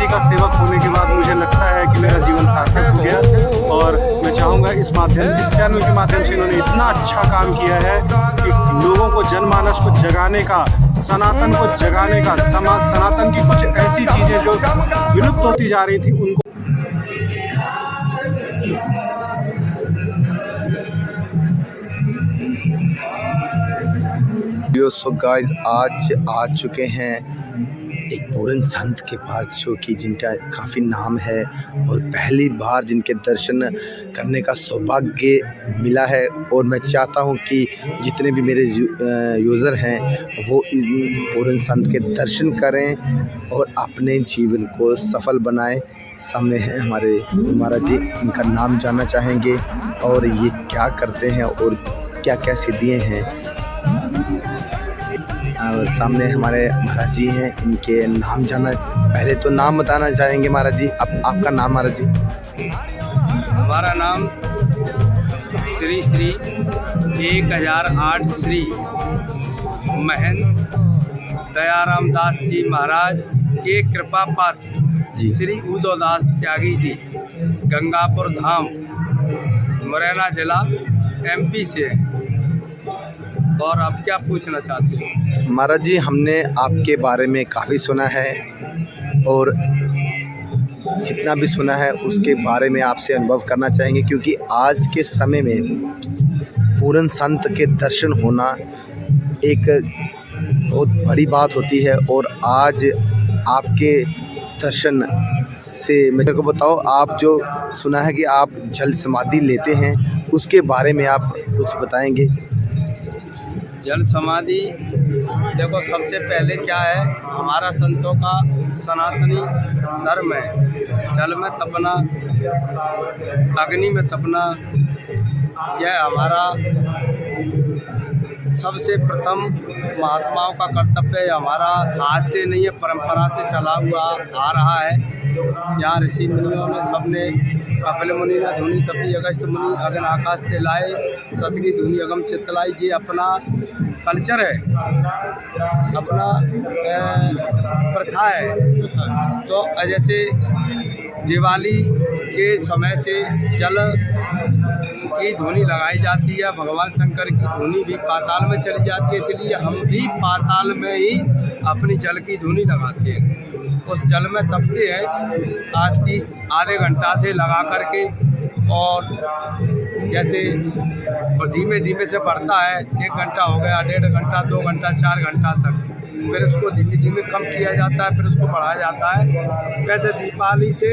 जी का सेवक होने के बाद मुझे लगता है कि मेरा जीवन सार्थक हो गया। और मैं चाहूँगा इस चैनल के माध्यम से इन्होंने इतना अच्छा काम किया है कि लोगों को, जनमानस को जगाने का, सनातन को जगाने का, सनातन की कुछ ऐसी चीज़ें जो विलुप्त होती जा रही थी उनको। सो गाइस, आज आ चुके हैं एक पूरन संत के पास जो कि जिनका काफ़ी नाम है और पहली बार जिनके दर्शन करने का सौभाग्य मिला है। और मैं चाहता हूं कि जितने भी मेरे यूज़र हैं वो इन पूरन संत के दर्शन करें और अपने जीवन को सफल बनाएं। सामने हैं हमारे महाराज जी, इनका नाम जानना चाहेंगे और ये क्या करते हैं और क्या क्या सिद्धियाँ हैं। और सामने हमारे महाराज जी हैं, इनके नाम जानना, पहले तो नाम बताना चाहेंगे महाराज जी। आपका नाम महाराज जी? हमारा नाम श्री श्री 1008 श्री महंत दयाराम दास जी महाराज के कृपा पात्र जी श्री उदयदास त्यागी जी, गंगापुर धाम, मुरैना जिला, MP से। और आप क्या पूछना चाहते हो? महाराज जी, हमने आपके बारे में काफ़ी सुना है और जितना भी सुना है उसके बारे में आपसे अनुभव करना चाहेंगे, क्योंकि आज के समय में पूरन संत के दर्शन होना एक बहुत बड़ी बात होती है। और आज आपके दर्शन से मेरे को बताओ, आप जो सुना है कि आप जल समाधि लेते हैं, उसके बारे में आप कुछ बताएंगे? जल समाधि, देखो सबसे पहले क्या है, हमारा संतों का सनातनी धर्म है जल में तपना, अग्नि में तपना। यह हमारा सबसे प्रथम महात्माओं का कर्तव्य है। हमारा आज से नहीं है, परंपरा से चला हुआ आ रहा है। यहाँ ऋषि मुनियों ने सबने, कपिल मुनि ने धुनि तपी, अगस्त मुनि अगन आकाश तेलाए, सतगी धुनि अगम चितलाई। ये अपना कल्चर है, अपना प्रथा है। तो जैसे दिवाली के समय से जल की धुनी लगाई जाती है, भगवान शंकर की धुनी भी पाताल में चली जाती है, इसलिए हम भी पाताल में ही अपनी जल की धुनी लगाते हैं। उस जल में तपते हैं आज आधे घंटा से लगा करके। और जैसे धीमे धीमे से बढ़ता है, 1 घंटा हो गया, 1.5 घंटा, 2 घंटा, 4 घंटा तक, फिर उसको धीमे धीमे कम किया जाता है, फिर उसको बढ़ाया जाता है। वैसे दीपावली से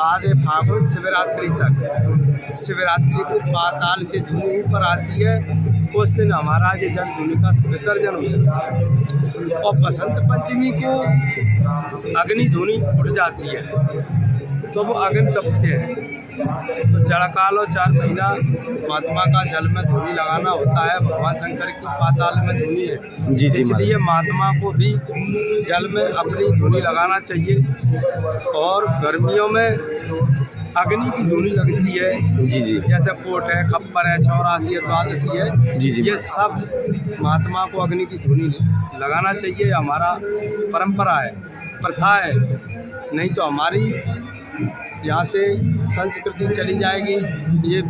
आधे फागुन शिवरात्रि तक, शिवरात्रि को पाताल से धुनी ऊपर आती है, उस दिन हमारा ये जल धुनी का विसर्जन हो जाता है। और बसंत पंचमी को अग्नि धुनी उठ जाती है, तो वो अग्नि तपते हैं। तो जड़काल और 4 महीना महात्मा का जल में धुनी लगाना होता है। भगवान शंकर की पाताल में धुनी है, जी इसलिए महात्मा को भी जल में अपनी धुनी लगाना चाहिए। और गर्मियों में अग्नि की धुनी लगती है, जी जी, जैसे पोट है, खप्पर है, 84 है, द्वादशी है, जी जी, ये सब महात्मा को अग्नि की धुनी लगाना चाहिए। हमारा परंपरा है, प्रथा है, नहीं तो हमारी यहाँ से संस्कृति चली जाएगी। ये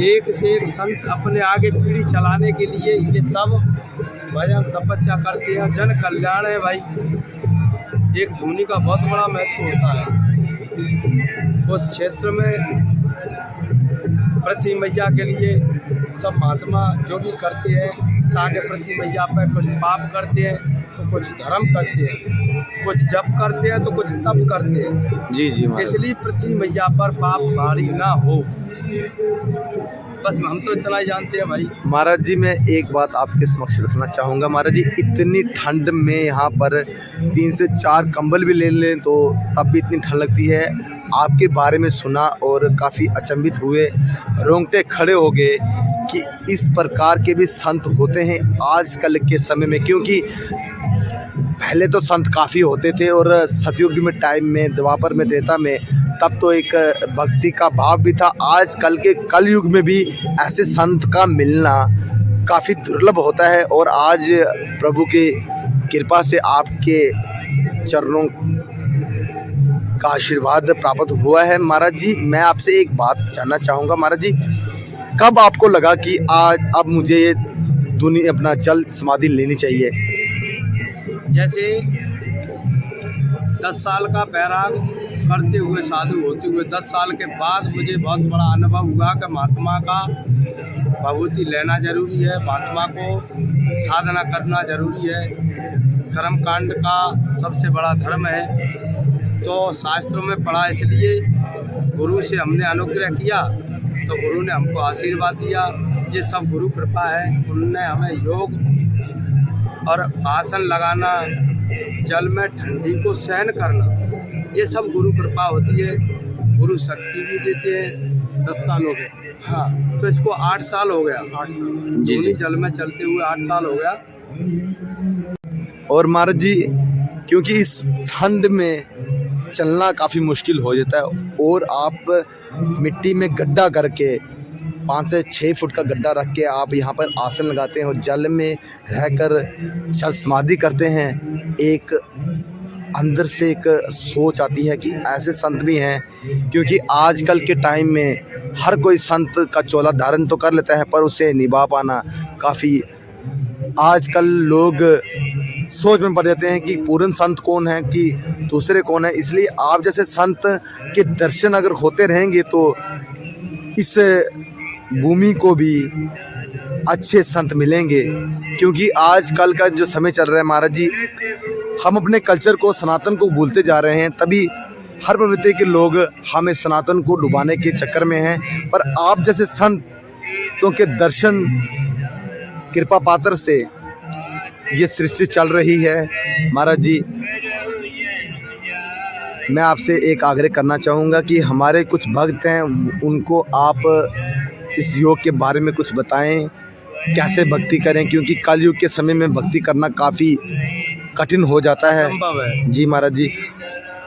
एक से एक संत अपने आगे पीढ़ी चलाने के लिए ये सब भजन तपस्या करते हैं। जन कल्याण है भाई, एक धुनी का बहुत बड़ा महत्व होता है। उस क्षेत्र में पृथ्वी मैया के लिए सब महात्मा जो भी करते हैं, ताकि पृथ्वी मैया पर कुछ पाप करते हैं तो कुछ धर्म करते हैं, कुछ जप करते हैं तो कुछ तप करते हैं। जी जी, इसलिए पृथ्वी मैया पर पाप भारी ना हो, बस हम तो इतना ही जानते हैं भाई। महाराज जी, मैं एक बात आपके समक्ष रखना चाहूँगा। महाराज जी, इतनी ठंड में यहाँ पर 3 से 4 कंबल भी ले लें तो तब भी इतनी ठंड लगती है। आपके बारे में सुना और काफ़ी अचंभित हुए, रोंगटे खड़े हो गए कि इस प्रकार के भी संत होते हैं आजकल के समय में। क्योंकि पहले तो संत काफ़ी होते थे और सतयुग में टाइम में, द्वापर में, त्रेता में, तब तो एक भक्ति का भाव भी था। आजकल के कलयुग में भी ऐसे संत का मिलना काफ़ी दुर्लभ होता है। और आज प्रभु की कृपा से आपके चरणों का आशीर्वाद प्राप्त हुआ है। महाराज जी, मैं आपसे एक बात जानना चाहूँगा महाराज जी, कब आपको लगा कि आज अब मुझे ये अपना जल समाधि लेनी चाहिए? जैसे 10 साल का बैराग करते हुए साधु होते हुए 10 साल के बाद मुझे बहुत बड़ा अनुभव हुआ कि महात्मा का भभूति लेना जरूरी है, महात्मा को साधना करना जरूरी है, कर्म कांड का सबसे बड़ा धर्म है। तो शास्त्रों में पढ़ा, इसलिए गुरु से हमने अनुग्रह किया तो गुरु ने हमको आशीर्वाद दिया। ये सब गुरु कृपा है। उन्होंने हमें योग और आसन लगाना, जल में ठंडी को सहन करना, ये सब गुरु कृपा होती है। गुरु शक्ति भी देते हैं। 10 साल हो गए, हाँ, तो इसको 8 साल हो गया। 8 साल जी। जल में चलते हुए 8 साल हो गया। और महाराज जी, क्योंकि इस ठंड में चलना काफ़ी मुश्किल हो जाता है और आप मिट्टी में गड्ढा करके 5 से 6 फुट का गड्ढा रख के आप यहाँ पर आसन लगाते हैं और जल में रहकर जल समाधि करते हैं। एक अंदर से एक सोच आती है कि ऐसे संत भी हैं, क्योंकि आजकल के टाइम में हर कोई संत का चोला धारण तो कर लेता है पर उसे निभा पाना काफ़ी, आजकल लोग सोच में पड़ जाते हैं कि पूर्ण संत कौन है कि दूसरे कौन है। इसलिए आप जैसे संत के दर्शन अगर होते रहेंगे तो इस भूमि को भी अच्छे संत मिलेंगे। क्योंकि आजकल का जो समय चल रहा है महाराज जी, हम अपने कल्चर को, सनातन को भूलते जा रहे हैं, तभी हर प्रवृत्ति के लोग हमें सनातन को डुबाने के चक्कर में हैं। पर आप जैसे संतों के दर्शन कृपा पात्र से ये सृष्टि चल रही है। महाराज जी, मैं आपसे एक आग्रह करना चाहूँगा कि हमारे कुछ भक्त हैं, उनको आप इस योग के बारे में कुछ बताएं, कैसे भक्ति करें, क्योंकि कलयुग के समय में भक्ति करना काफ़ी कठिन हो जाता है। संभव है जी महाराज जी,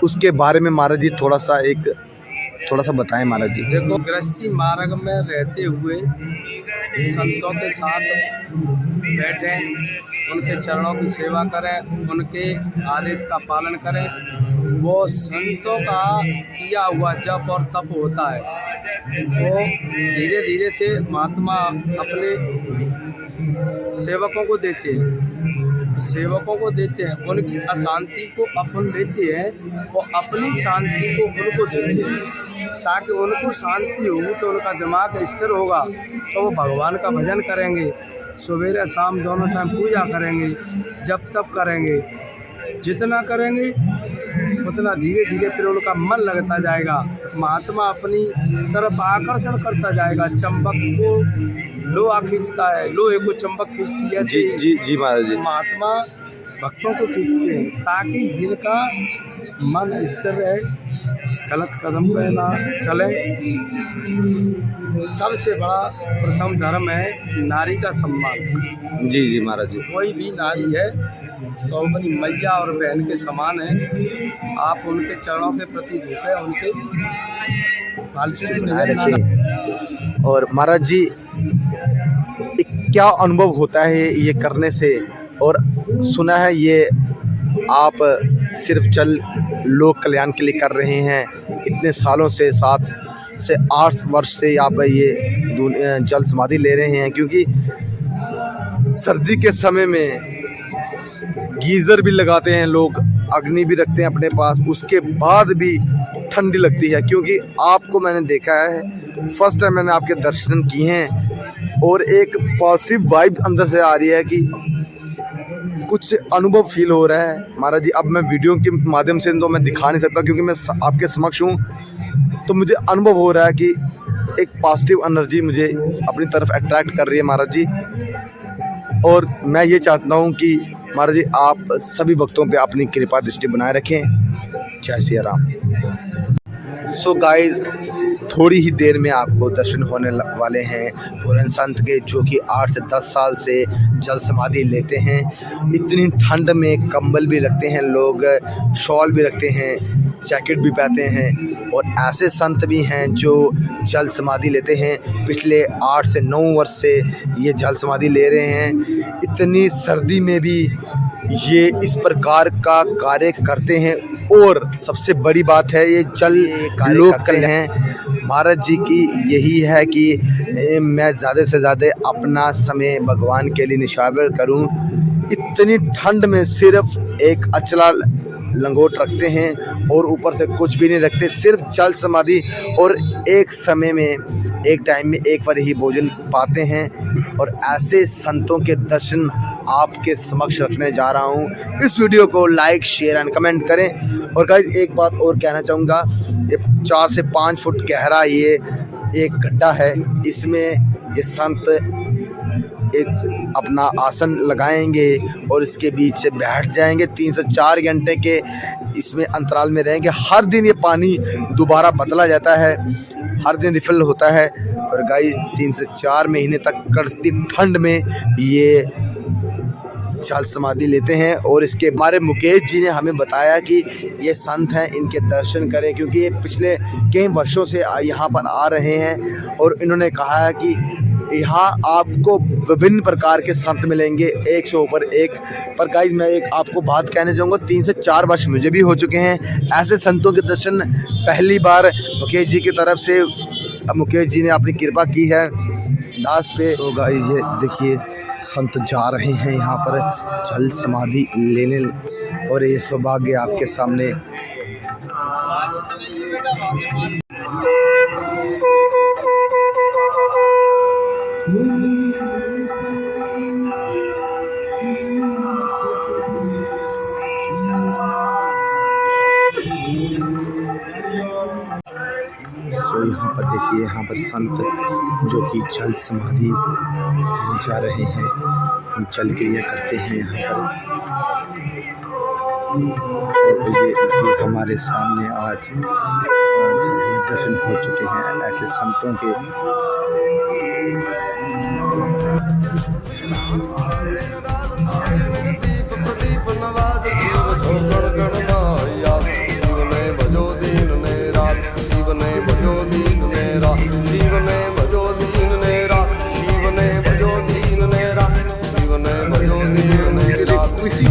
उसके बारे में महाराज जी थोड़ा सा बताएं महाराज जी। देखो, गृहस्थी मार्ग में रहते हुए संतों के साथ बैठें, उनके चरणों की सेवा करें, उनके आदेश का पालन करें। वो संतों का किया हुआ जप और तप होता है, वो धीरे धीरे से महात्मा अपने सेवकों को देते हैं, उनकी अशांति को अपन लेते हैं, वो अपनी शांति को उनको देते हैं, ताकि उनको शांति होगी तो उनका दिमाग स्थिर होगा, तो वो भगवान का भजन करेंगे, सवेरे शाम दोनों टाइम पूजा करेंगे, जब तब करेंगे। जितना करेंगे उतना धीरे धीरे फिर उनका मन लगता जाएगा, महात्मा अपनी तरफ आकर्षण करता जाएगा। चंबक को लोहा खींचता है, लोहे को चंबक खींचती है, जी महाराज जी, महात्मा भक्तों को खींचते हैं ताकि जिनका मन स्थिर रहे, गलत कदम पे ना चले। सबसे बड़ा प्रथम धर्म है नारी का सम्मान। जी महाराज जी, कोई भी नारी है तो अपनी मैया और बहन के समान है। आप उनके चरणों के प्रति झुके, उनके बनाए रखिए। और महाराज जी, क्या अनुभव होता है ये करने से? और सुना है ये आप सिर्फ चल लोक कल्याण के लिए कर रहे हैं, इतने सालों से 7 से 8 वर्ष से आप ये जल समाधि ले रहे हैं, क्योंकि सर्दी के समय में गीज़र भी लगाते हैं लोग, अग्नि भी रखते हैं अपने पास, उसके बाद भी ठंडी लगती है। क्योंकि आपको मैंने देखा है, फर्स्ट टाइम मैंने आपके दर्शन किए हैं और एक पॉजिटिव वाइब अंदर से आ रही है कि कुछ अनुभव फील हो रहा है। महाराज जी, अब मैं वीडियो के माध्यम से तो मैं दिखा नहीं सकता क्योंकि मैं आपके समक्ष हूँ, तो मुझे अनुभव हो रहा है कि एक पॉजिटिव एनर्जी मुझे अपनी तरफ अट्रैक्ट कर रही है महाराज जी। और मैं ये चाहता हूँ कि महाराज जी आप सभी भक्तों पे अपनी कृपा दृष्टि बनाए रखें। जय श्री राम। सो गाइज, थोड़ी ही देर में आपको दर्शन होने वाले हैं पूर्ण संत के, जो कि 8 से 10 साल से जल समाधि लेते हैं। इतनी ठंड में कंबल भी रखते हैं लोग, शॉल भी रखते हैं, जैकेट भी पहनते हैं। और ऐसे संत भी हैं जो जल समाधि लेते हैं, पिछले 8 से 9 वर्ष से ये जल समाधि ले रहे हैं। इतनी सर्दी में भी ये इस प्रकार का कार्य करते हैं। और सबसे बड़ी बात है ये जल लोक कल्याण महाराज जी की यही है कि मैं ज़्यादा से ज़्यादा अपना समय भगवान के लिए निछावर करूं। इतनी ठंड में सिर्फ एक अचला लंगोट रखते हैं और ऊपर से कुछ भी नहीं रखते, सिर्फ जल समाधि, और एक समय में एक टाइम में एक बार ही भोजन पाते हैं। और ऐसे संतों के दर्शन आपके समक्ष रखने जा रहा हूं। इस वीडियो को लाइक शेयर एंड कमेंट करें। और गाइस एक बात और कहना चाहूँगा, ये 4 से 5 फुट गहरा ये एक गड्ढा है, इसमें ये संत एक अपना आसन लगाएंगे और इसके बीच से बैठ जाएंगे। 3 से 4 घंटे के इसमें अंतराल में रहेंगे। हर दिन ये पानी दोबारा बदला जाता है, हर दिन रिफिल होता है। और गाइस 3 से 4 महीने तक कड़ती ठंड में ये जल समाधि लेते हैं। और इसके हमारे मुकेश जी ने हमें बताया कि ये संत हैं, इनके दर्शन करें, क्योंकि ये पिछले कई वर्षों से यहाँ पर आ रहे हैं। और इन्होंने कहा है कि यहाँ आपको विभिन्न प्रकार के संत मिलेंगे, एक से ऊपर एक। पर गाइस मैं एक आपको बात कहना चाहूँगा, 3 से 4 वर्ष मुझे भी हो चुके हैं ऐसे संतों के दर्शन। पहली बार मुकेश जी की तरफ से मुकेश जी ने अपनी कृपा की है दास पे। तो गाइस ये देखिए संत जा रहे हैं यहाँ पर जल समाधि लेने, और ये सौभाग्य आपके सामने। तो यहाँ पर देखिए, यहाँ पर संत जो कि जल समाधि लेने जा रहे हैं, हम जल क्रिया करते हैं यहाँ पर। और ये हमारे सामने आज दर्शन हो चुके हैं ऐसे संतों के। किसी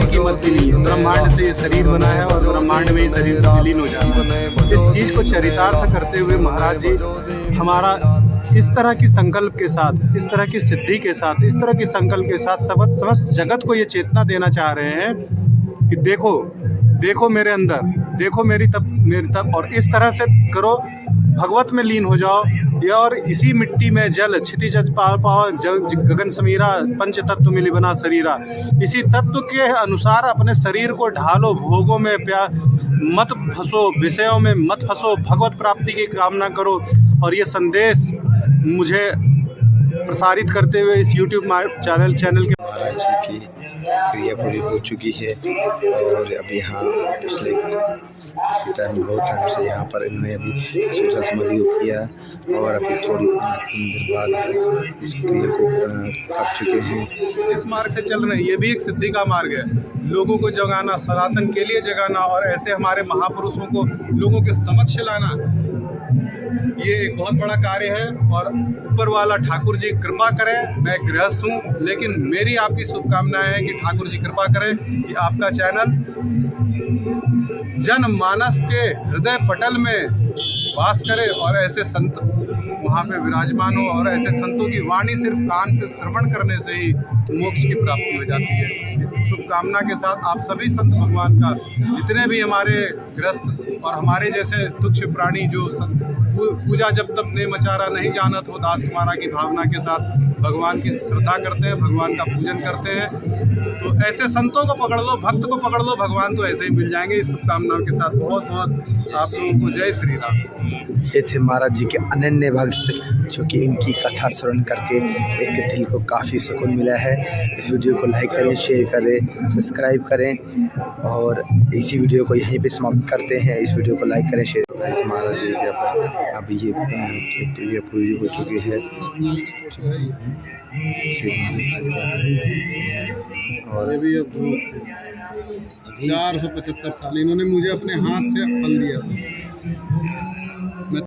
कीमत की नहीं। ब्रह्मांड से ये शरीर बना है और ब्रह्मांड में ही शरीर विलीन हो जाना है। इस चीज़ को चरितार्थ करते हुए महाराज जी हमारा इस तरह की संकल्प के साथ, इस तरह की सिद्धि के साथ, इस तरह की संकल्प के साथ समस्त जगत को ये चेतना देना चाह रहे हैं कि देखो देखो मेरे अंदर, देखो मेरी तप, और इस तरह से करो, भगवत में लीन हो जाओ। और इसी मिट्टी में जल क्षितिज पाव गगन समीरा, पंच तत्व मिली बना शरीरा। इसी तत्व के अनुसार अपने शरीर को ढालो, भोगों में मत फंसो, विषयों में मत फंसो, भगवत प्राप्ति की कामना करो। और ये संदेश मुझे प्रसारित करते हुए इस YouTube चैनल के महाराज जी की क्रिया पूरी हो चुकी है। और अभी यहाँ पिछले टाइम बहुत टाइम से यहाँ पर इन्होंने अभी जल समाधि को किया, और अभी थोड़ी देर बाद इस क्रिया को कर चुके हैं। इस मार्ग से चल रहे हैं, ये भी एक सिद्धि का मार्ग है। लोगों को जगाना, सनातन के लिए जगाना, और ऐसे हमारे महापुरुषों को लोगों के समक्ष लाना, ये एक बहुत बड़ा कार्य है। और ऊपर वाला ठाकुर जी कृपा करें। मैं गृहस्थ हूँ, लेकिन मेरी आपकी शुभकामनाएं हैं कि ठाकुर जी कृपा करें कि आपका चैनल जनमानस के हृदय पटल में वास करे और ऐसे संत वहाँ पे विराजमान हो। और ऐसे संतों की वाणी सिर्फ कान से श्रवण करने से ही मोक्ष की प्राप्ति हो जाती है। इस शुभकामना के साथ आप सभी संत भगवान का, जितने भी हमारे ग्रस्त और हमारे जैसे तुच्छ प्राणी जो पूजा जब तक ने मचारा नहीं जानत हो दास तुम्हारा की भावना के साथ भगवान की श्रद्धा करते हैं, भगवान का पूजन करते हैं, तो ऐसे संतों को पकड़ लो, भक्त को पकड़ लो, भगवान तो ऐसे ही मिल जाएंगे। इस शुभकामनाओं के साथ बहुत बहुत आप लोगों को जय श्री राम। ये थे महाराज जी के अनन्य भक्त, जो कि इनकी कथा श्रवण करके एक दिल को काफ़ी सुकून मिला है। इस वीडियो को लाइक करें, शेयर करें, सब्सक्राइब करें, और इसी वीडियो को यहीं पे समाप्त करते हैं। इस वीडियो को लाइक करें, शेयर करें। इस महाराज जी के ऊपर अभी ये क्रिया पूरी हो चुकी है। और ये भी अब 475 साल इन्होंने मुझे अपने हाथ से फल दिया था।